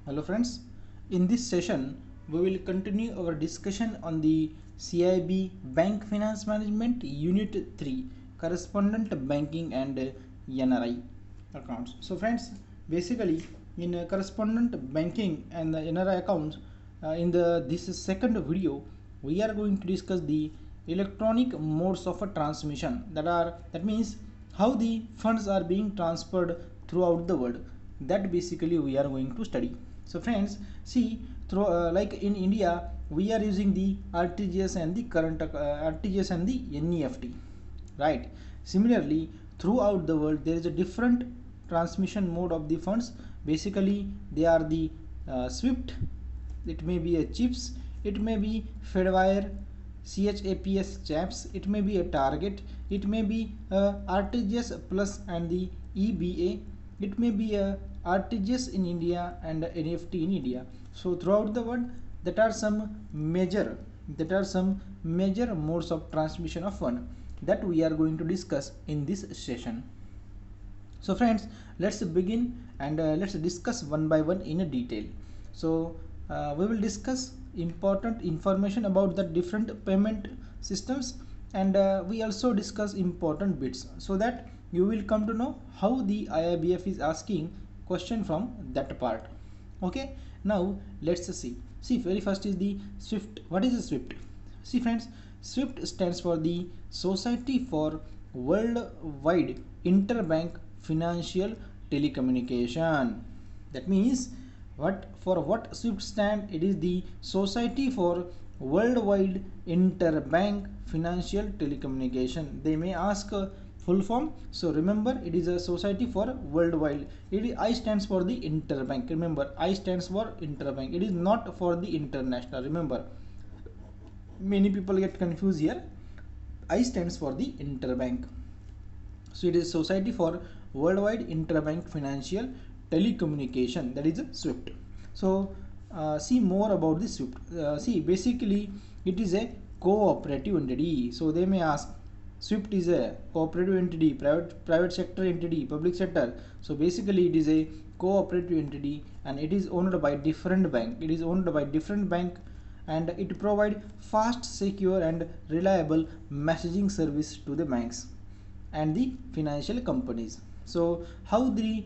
Hello friends, in this session we will continue our discussion on the CIB Bank Finance Management Unit 3 Correspondent Banking and NRI accounts. So friends, basically in correspondent banking and the NRI accounts, in this second video we are going to discuss the electronic modes of a transmission, that means how the funds are being transferred throughout the world. That basically we are going to study. So friends, see, through like in India we are using the RTGS and the current RTGS and the NEFT, right? Similarly, throughout the world there is a different transmission mode of the funds. Basically they are the SWIFT, it may be a chips, it may be Fedwire, CHAPS chaps, it may be a target, it may be a RTGS plus and the EBA, it may be a RTGS in India and NEFT in India. So throughout the world that are some major modes of transmission of fund that we are going to discuss in this session. So friends, let's begin and let's discuss one by one in a detail. So we will discuss important information about the different payment systems, and we also discuss important bits so that you will come to know how the IIBF is asking question from that part. Okay, now let's see very first is the SWIFT. What is the SWIFT? See friends, SWIFT stands for the Society for Worldwide Interbank Financial Telecommunication. That means what SWIFT stand? It is the Society for Worldwide Interbank Financial Telecommunication. They may ask full form. So remember, it is a Society for Worldwide. I stands for the interbank. Remember, I stands for interbank. It is not for the international. Remember, many people get confused here. I stands for the interbank. So it is Society for Worldwide Interbank Financial Telecommunication, that is a SWIFT. So see more about the SWIFT. See, basically it is a cooperative entity. So they may ask, SWIFT is a cooperative entity, private sector entity, public sector. So basically it is a cooperative entity and it is owned by different bank. And it provide fast, secure and reliable messaging service to the banks and the financial companies. So how the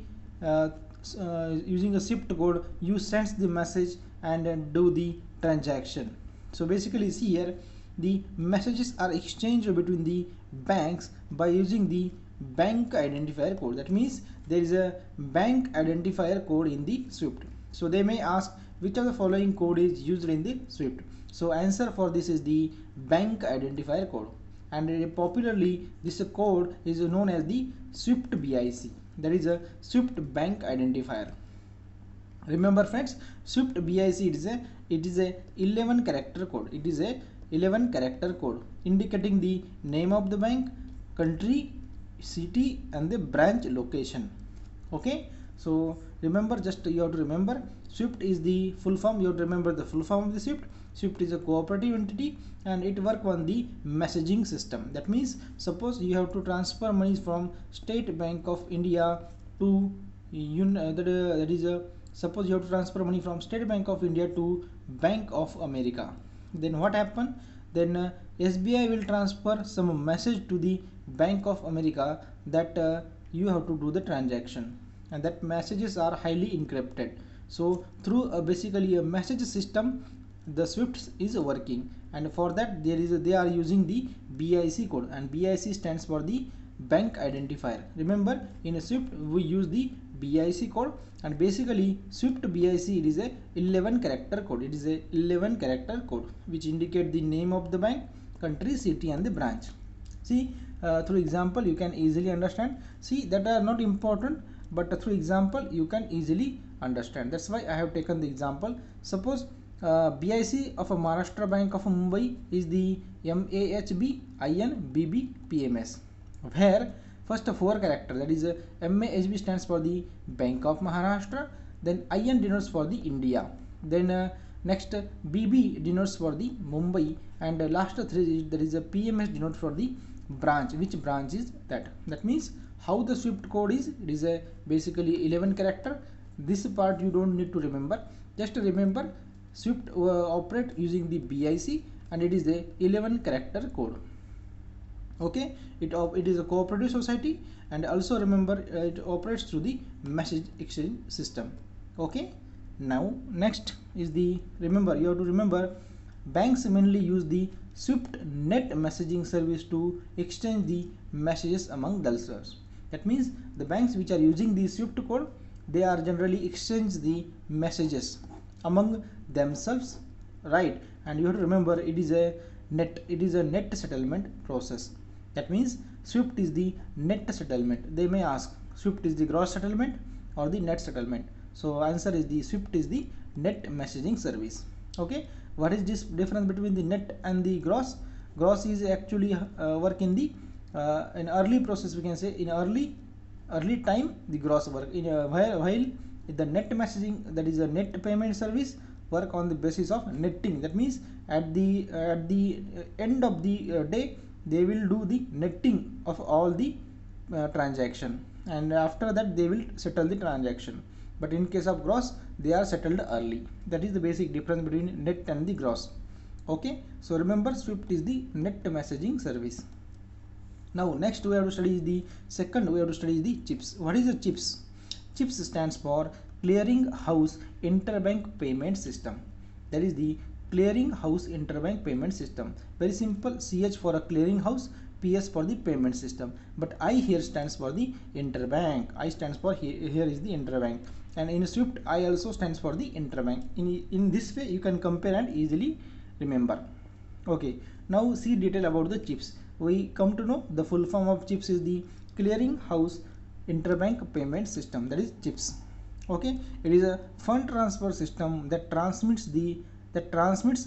using a SWIFT code you sends the message and do the transaction. So basically see here, the messages are exchanged between the banks by using the bank identifier code. That means there is a bank identifier code in the SWIFT. So they may ask which of the following code is used in the SWIFT. So answer for this is the bank identifier code, and popularly this code is known as the SWIFT BIC, that is a SWIFT bank identifier. Remember friends, SWIFT BIC it is a 11 character code. It is a 11 character code indicating the name of the bank, country, city and the branch location. Okay, so remember, just you have to remember SWIFT is the full form. You have to remember the full form of the SWIFT. SWIFT is a cooperative entity and it works on the messaging system. That means suppose you have to transfer money from State Bank of India to suppose you have to transfer money from State Bank of India to Bank of America. Then what happen? Then SBI will transfer some message to the Bank of America that you have to do the transaction, and that messages are highly encrypted. So through basically a message system the SWIFT is working, and for that they are using the BIC code, and BIC stands for the bank identifier. Remember, in a SWIFT we use the BIC code, and basically SWIFT BIC it is a 11 character code. It is a 11 character code which indicate the name of the bank, country, city and the branch. See, through example you can easily understand. See, that are not important, but through example you can easily understand. That's why I have taken the example. Suppose BIC of a Maharashtra Bank of Mumbai is the MAHB INBB PMS, where first 4 character, that is MAHB stands for the Bank of Maharashtra, then IN denotes for the India, then next BB denotes for the Mumbai, and last 3 that is a PMS denotes for the branch. Which branch is that? That means how the SWIFT code is, it is a basically 11 character. this part you don't need to remember. Just remember SWIFT operate using the BIC, and it is a 11 character code. Okay, it is a cooperative society, and also remember it operates through the message exchange system. Okay, now next is the, remember, you have to remember banks mainly use the SWIFT net messaging service to exchange the messages among themselves. That means the banks which are using the SWIFT code, they are generally exchange the messages among themselves, right? And you have to remember it is a net settlement process. That means SWIFT is the net settlement. They may ask SWIFT is the gross settlement or the net settlement. So answer is the SWIFT is the net messaging service. Okay, what is this difference between the net and the gross? Gross is actually work in the in early process, we can say in early time the gross work in while the net messaging, that is a net payment service, work on the basis of netting. That means at the end of the day they will do the netting of all the transaction, and after that they will settle the transaction. But in case of gross, they are settled early. That is the basic difference between net and the gross. Okay, so remember SWIFT is the net messaging service. Now next we have to study the second, we have to study the CHIPS. What is the CHIPS? CHIPS stands for Clearing House Interbank Payment System. That is the Clearing House Interbank Payment System. Very simple, CH for a clearing house, PS for the payment system. But I here stands for the interbank. I stands for here is the interbank. And in SWIFT, I also stands for the interbank. In this way, you can compare and easily remember. Okay, now see detail about the CHIPS. We come to know the full form of CHIPS is the Clearing House Interbank Payment System. That is CHIPS. Okay, it is a fund transfer system that transmits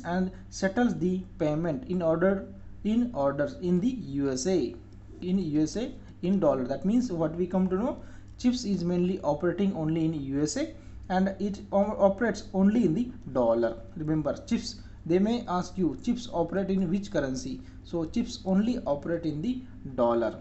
and settles the payment in orders in the USA in dollar. That means what we come to know, CHIPS is mainly operating only in USA, and it operates only in the dollar. Remember CHIPS, they may ask you CHIPS operate in which currency, so CHIPS only operate in the dollar,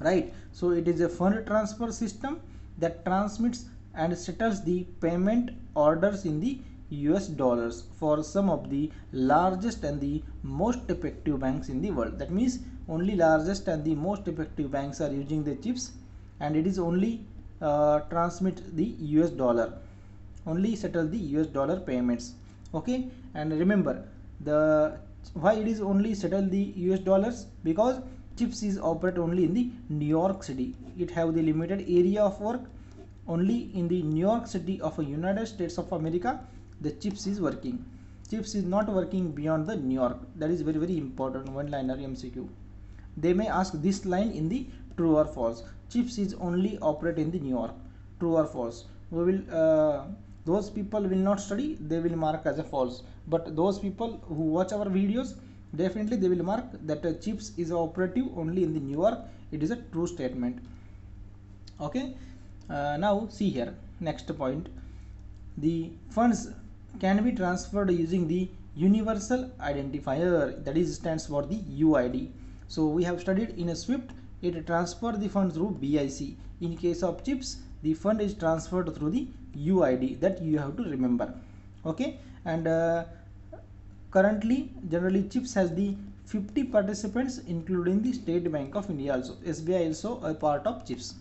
right? So it is a fund transfer system that transmits and settles the payment orders in the US dollars for some of the largest and the most effective banks in the world. That means only largest and the most effective banks are using the CHIPS, and it is only transmit the US dollar, only settle the US dollar payments. Okay, and remember the why it is only settle the US dollars, because CHIPS is operate only in the New York City. It have the limited area of work only in the New York City of a United States of America. The CHIPS is working. CHIPS is not working beyond the New York. That is very, very important one-liner MCQ. They may ask this line in the true or false. CHIPS is only operate in the New York. True or false? We will those people will not study, they will mark as a false. But those people who watch our videos, definitely they will mark that CHIPS is operative only in the New York. It is a true statement. Okay. Now see here, next point, the funds can be transferred using the universal identifier, that is stands for the UID. So we have studied in a SWIFT, it transfer the funds through BIC. In case of CHIPS, the fund is transferred through the UID, that you have to remember. Okay, and currently generally CHIPS has the 50 participants including the State Bank of India also. SBI also a part of CHIPS.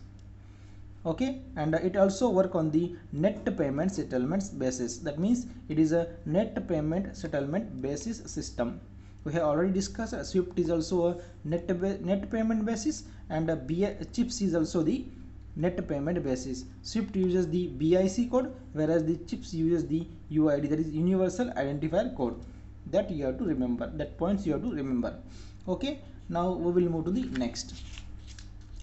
Okay, and it also work on the net payment settlements basis. That means it is a net payment settlement basis system. We have already discussed SWIFT is also a net payment basis, and CHIPS is also the net payment basis. SWIFT uses the BIC code, whereas the CHIPS uses the UID, that is universal identifier code. That you have to remember, that points you have to remember. Okay, now we will move to the next.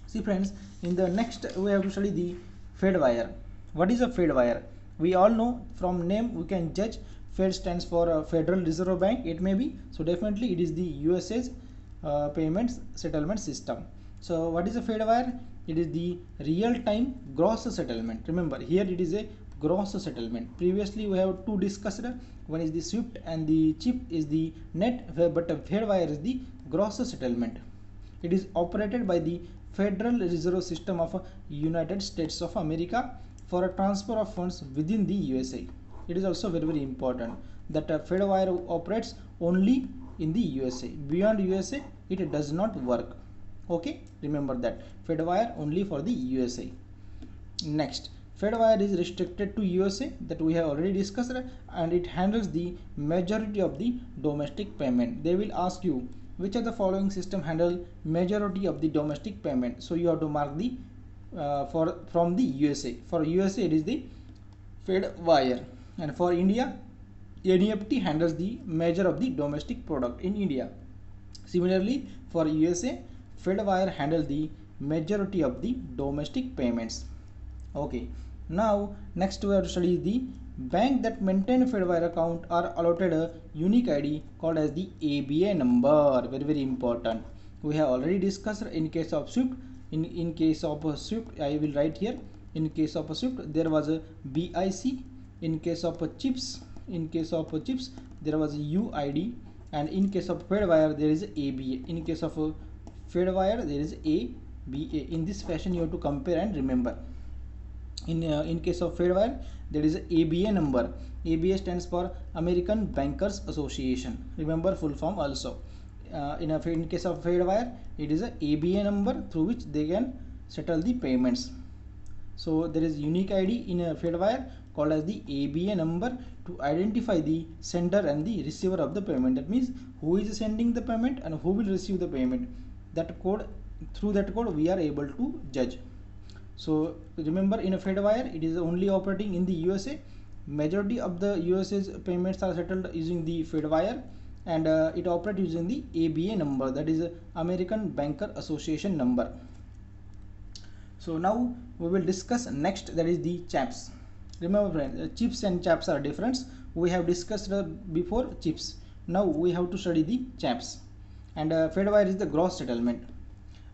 See friends, in the next we have to study the Fedwire. What is a Fedwire? We all know from name we can judge. Fed stands for Federal Reserve Bank, it may be. So definitely it is the USA's payments settlement system. So what is a Fedwire? It is the real-time gross settlement. Remember here it is a gross settlement. Previously we have two discussed. One is the SWIFT and the CHIPS is the net, but a Fedwire is the gross settlement. It is operated by the Federal Reserve System of United States of America. for a transfer of funds within the USA. It is also very very important that Fedwire operates only in the USA. Beyond USA it does not work. Okay, remember that Fedwire only for the USA. Next, Fedwire is restricted to USA, that we have already discussed, and it handles the majority of the domestic payment. They will ask you which of the following system handle majority of the domestic payment. So you have to mark the from the USA. For USA it is the Fedwire, and for India NEFT handles the measure of the domestic product in India. Similarly, for USA Fedwire handles the majority of the domestic payments. Okay, now next we have to study the bank that maintain Fedwire account are allotted a unique ID called as the ABA number. Very very important. We have already discussed in case of SWIFT. In case of SWIFT, I will write here. In case of SWIFT, there was a BIC. In case of CHIPS, there was a UID, and in case of Fedwire, there is ABA. In case of Fedwire, there is ABA. In this fashion, you have to compare and remember. In case of Fedwire, there is a ABA number. ABA stands for American Bankers Association. Remember full form also. In case of Fedwire, it is a ABA number through which they can settle the payments. So there is unique ID in a Fedwire called as the ABA number to identify the sender and the receiver of the payment. That means who is sending the payment and who will receive the payment. That code, through that code we are able to judge. So remember, in a Fedwire it is only operating in the USA. Majority of the USA's payments are settled using the Fedwire, and it operates using the ABA number, that is American Banker Association number. So now we will discuss next, that is the CHAPS. Remember friends, CHIPS and CHAPS are different. We have discussed before CHIPS. Now we have to study the CHAPS, and Fedwire is the gross settlement.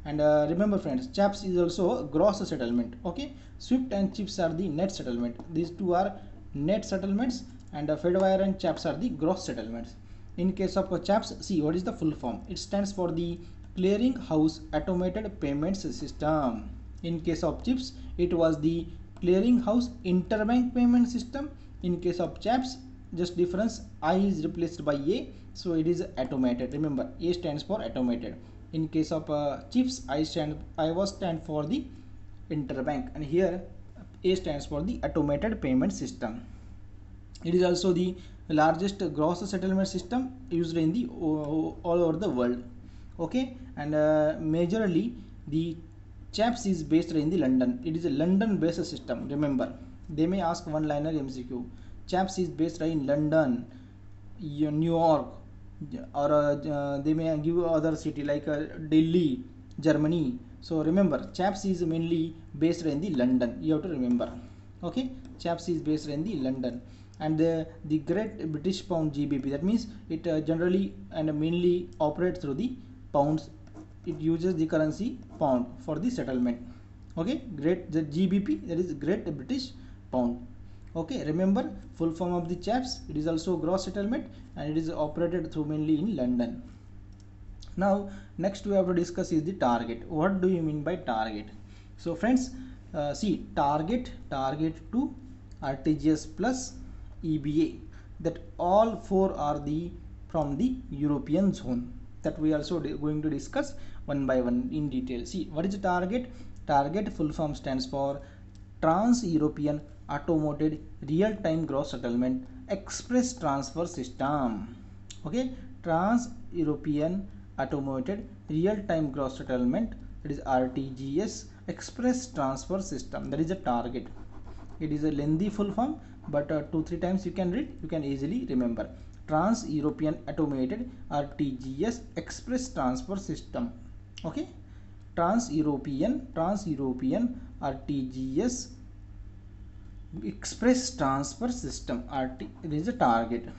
And remember friends, CHAPS is also a gross settlement. Okay, SWIFT and CHIPS are the net settlement. These two are net settlements, and Fedwire and CHAPS are the gross settlements. In case of CHAPS, see what is the full form. It stands for the Clearing House Automated Payments System. In case of CHIPS, it was the Clearing House Interbank Payment System. In case of CHAPS, just difference, I is replaced by A, so it is automated. Remember, A stands for automated. In case of CHIPS, I stand for the interbank, and here A stands for the automated payment system. It is also the largest gross settlement system used in the all over the world. Okay, and majorly the CHAPS is based in the London. It is a London based system. Remember, they may ask one liner MCQ. CHAPS is based in London, New York, or they may give other city like Delhi, Germany. So remember, CHAPS is mainly based in the London. You have to remember. Okay, CHAPS is based in the London, and the Great British Pound GBP. That means it generally and mainly operates through the pounds. It uses the currency pound for the settlement. Okay, the GBP, that is Great British Pound. Okay, remember full form of the CHAPS. It is also gross settlement, and it is operated through mainly in London. Now next we have to discuss is the target. What do you mean by target? So friends, see, target to RTGS plus EBA, that all four are the from the European zone, that we also going to discuss one by one in detail. See, what is the target? Target full form stands for Trans-European Automated Real-Time Gross Settlement Express Transfer System. Okay, Trans-European Automated Real-Time Gross Settlement, that is RTGS Express Transfer System. That is a target. It is a lengthy full form, but 2-3 times you can read, you can easily remember. Trans-European Automated RTGS Express Transfer System. Okay, Trans-European RTGS Express Transfer System. It is a target.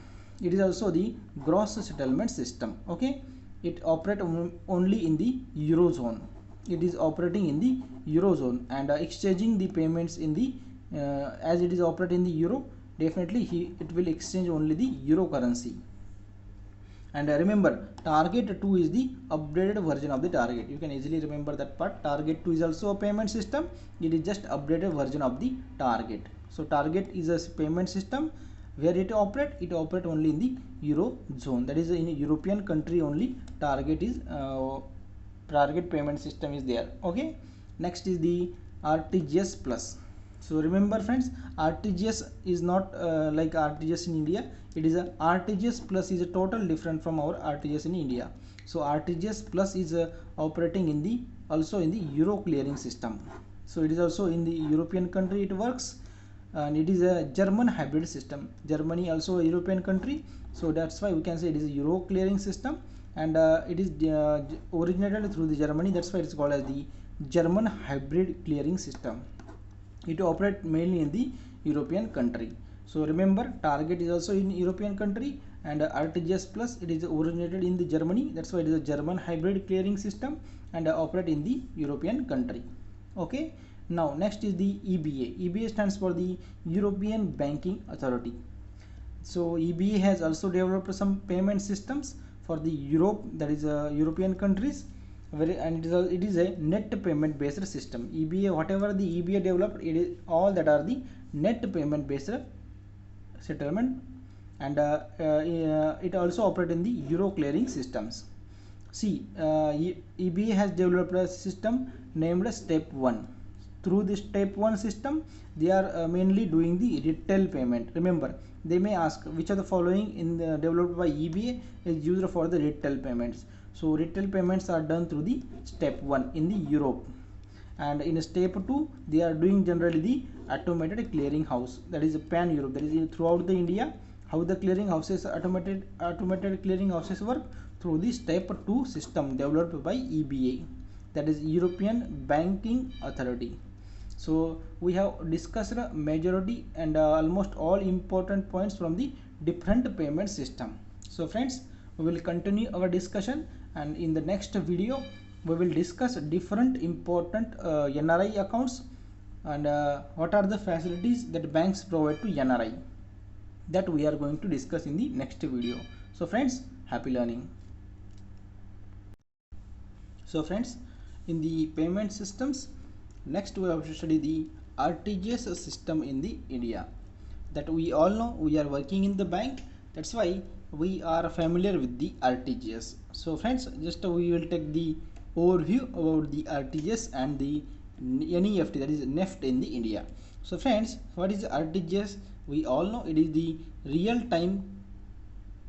It is also the gross settlement system. Okay, it operates only in the Eurozone. It is operating in the Eurozone, and exchanging the payments in the as it is operating in the Euro, definitely it will exchange only the Euro currency. And remember, target 2 is the updated version of the target. You can easily remember that part. Target 2 is also a payment system. It is just updated version of the target. So target is a payment system. Where it operate only in the euro zone, that is in a European country only. Target payment system is there. Okay, next is the RTGS plus. So remember friends, RTGS is not like RTGS in India. It is a RTGS plus is a total different from our RTGS in India. So RTGS plus is operating in the also in the euro clearing system. So it is also in the European country it works, and it is a German hybrid system. Germany also a European country, so that's why we can say it is a euro clearing system, and it is originated through the Germany. That's why it's called as the German hybrid clearing system. It operates mainly in the European country. So remember, target is also in European country, and RTGS plus it is originated in the Germany. That's why it is a German hybrid clearing system and operate in the European country. Okay. Now next is the EBA. EBA stands for the European Banking Authority. So EBA has also developed some payment systems for the Europe, that is European countries, and it is a net payment based system. EBA, whatever the EBA developed, it is all that are the net payment based settlement, and it also operates in the euro clearing systems. See, EBA has developed a system named Step 1. Through the Step 1 system, they are mainly doing the retail payment. Remember, they may ask which of the following in the developed by EBA is used for the retail payments. So retail payments are done through the Step 1 in the Europe, and in Step 2 they are doing generally the automated clearing house, that is pan Europe, that is throughout the India. How the clearing houses, automated clearing houses work? Through the Step 2 system developed by EBA, that is European Banking Authority. So we have discussed a majority and almost all important points from the different payment system. So friends, we will continue our discussion, and in the next video we will discuss different important NRI accounts, and what are the facilities that banks provide to NRI, that we are going to discuss in the next video. So friends, happy learning. So friends, in the payment systems, next we have to study the RTGS system in the India. That we all know, we are working in the bank, that's why we are familiar with the RTGS. So friends, just we will take the overview about the RTGS and the NEFT, that is NEFT in the India. So friends, what is RTGS? We all know it is the real time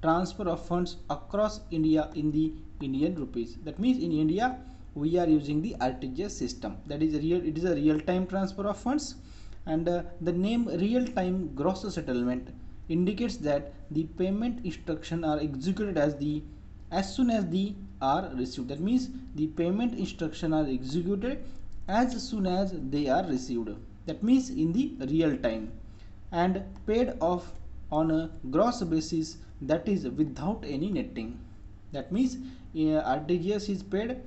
transfer of funds across India in the Indian rupees. That means in India we are using the RTGS system. That is it is a real time transfer of funds, and the name real time gross settlement indicates that the payment instructions are executed as soon as they are received. That means the payment instructions are executed as soon as they are received. That means in the real time, and paid off on a gross basis, that is without any netting. That means RTGS is paid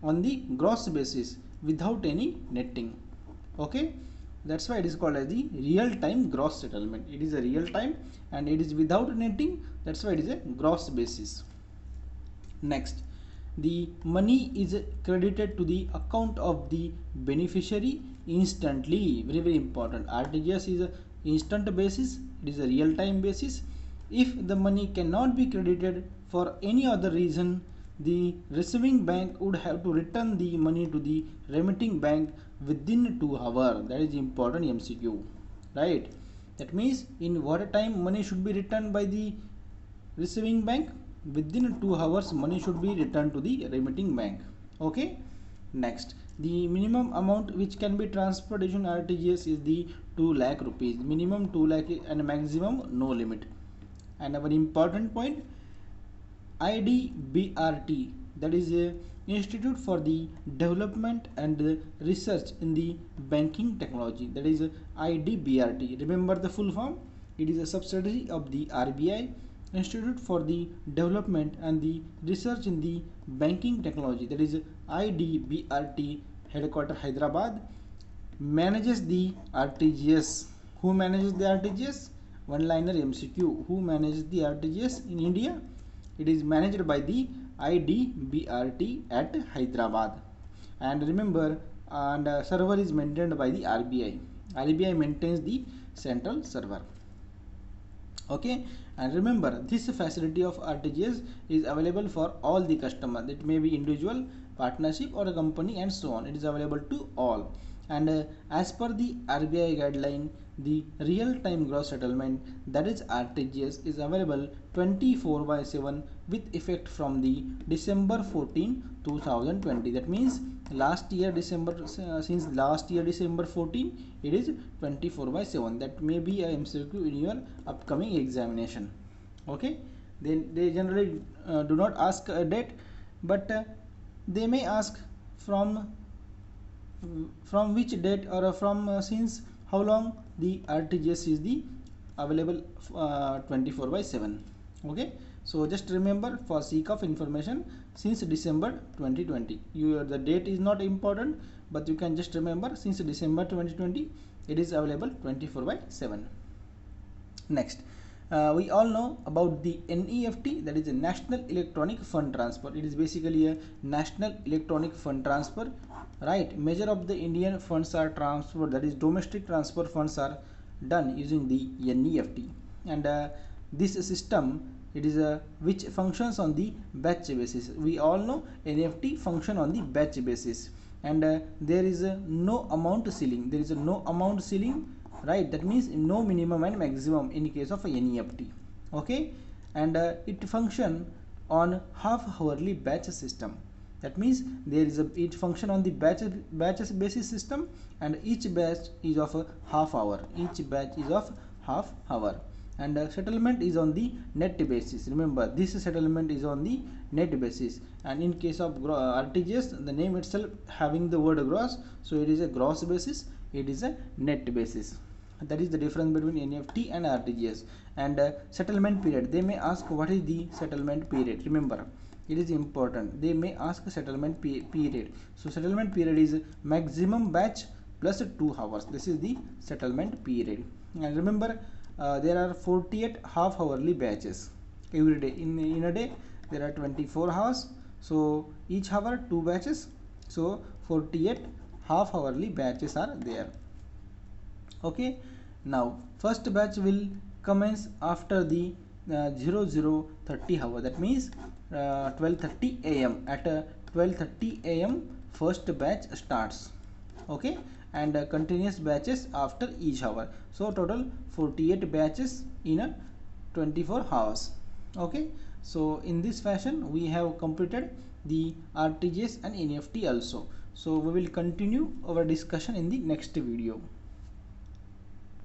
on the gross basis without any netting. Okay, that's why it is called as the real time gross settlement. It is a real time and it is without netting, that's why it is a gross basis. Next, the money is credited to the account of the beneficiary instantly. Very very important. RTGS is a instant basis, it is a real time basis. If the money cannot be credited for any other reason, the receiving bank would have to return the money to the remitting bank within 2 hours. That is important MCQ, right? That means in what time money should be returned by the receiving bank? Within 2 hours money should be returned to the remitting bank. Okay. Next, the minimum amount which can be transferred using RTGS is the 2 lakh rupees. Minimum 2 lakh and maximum no limit. And our important point, IDBRT, that is a Institute for the Development and Research in the Banking Technology, that is IDBRT. Remember the full form? It is a subsidiary of the RBI, Institute for the Development and the Research in the Banking Technology, that is IDBRT, headquarter Hyderabad, manages the RTGS. Who manages the RTGS? One liner MCQ. Who manages the RTGS in India? it is managed by the IDBRT at Hyderabad. And remember, and server is maintained by the RBI. RBI maintains the central server. Okay, and remember, this facility of RTGS is available for all the customers. It may be individual, partnership, or a company, and so on. It is available to all. And as per the RBI guideline, the real-time gross settlement, that is RTGS, is available 24/7 with effect from the December 14, 2020. That means last year December, since last year December 14, it is 24/7. That may be a MCQ in your upcoming examination. Okay, they generally do not ask a date, but they may ask from which date, or from since how long the RTGS is the available 24/7. Okay, so just remember, for sake of information, since December 2020, the date is not important, but you can just remember, since December 2020 it is available 24/7. Next, we all know about the NEFT, that is a National Electronic Fund Transfer. It is basically a National Electronic Fund Transfer, right? Measure of the Indian funds are transferred, that is domestic transfer funds are done using the NEFT. And this system, it is which functions on the batch basis. We all know NEFT function on the batch basis, and there is no amount ceiling. There is no amount ceiling, right? That means no minimum and maximum in case of NEFT. Okay, and it function on half hourly batch system. That means there is it function on the batches basis system, and each batch is of a half hour. Each batch is of half hour, and settlement is on the net basis. Remember, this settlement is on the net basis, and in case of RTGS, the name itself having the word gross, so it is a gross basis, it is a net basis. That is the difference between NEFT and RTGS. And settlement period, they may ask what is the settlement period. Remember, it is important, they may ask settlement period. So settlement period is maximum batch plus 2 hours. This is the settlement period. And remember, there are 48 half hourly batches every day. In a day there are 24 hours, so each hour 2 batches, so 48 half hourly batches are there. Okay, now first batch will commence after the 00:30 hour. That means 12:30 a.m. At 12:30 a.m. first batch starts. Okay, and continuous batches after each hour. So total 48 batches in a 24 hours. Okay, so in this fashion we have completed the RTGS and NEFT also. So we will continue our discussion in the next video.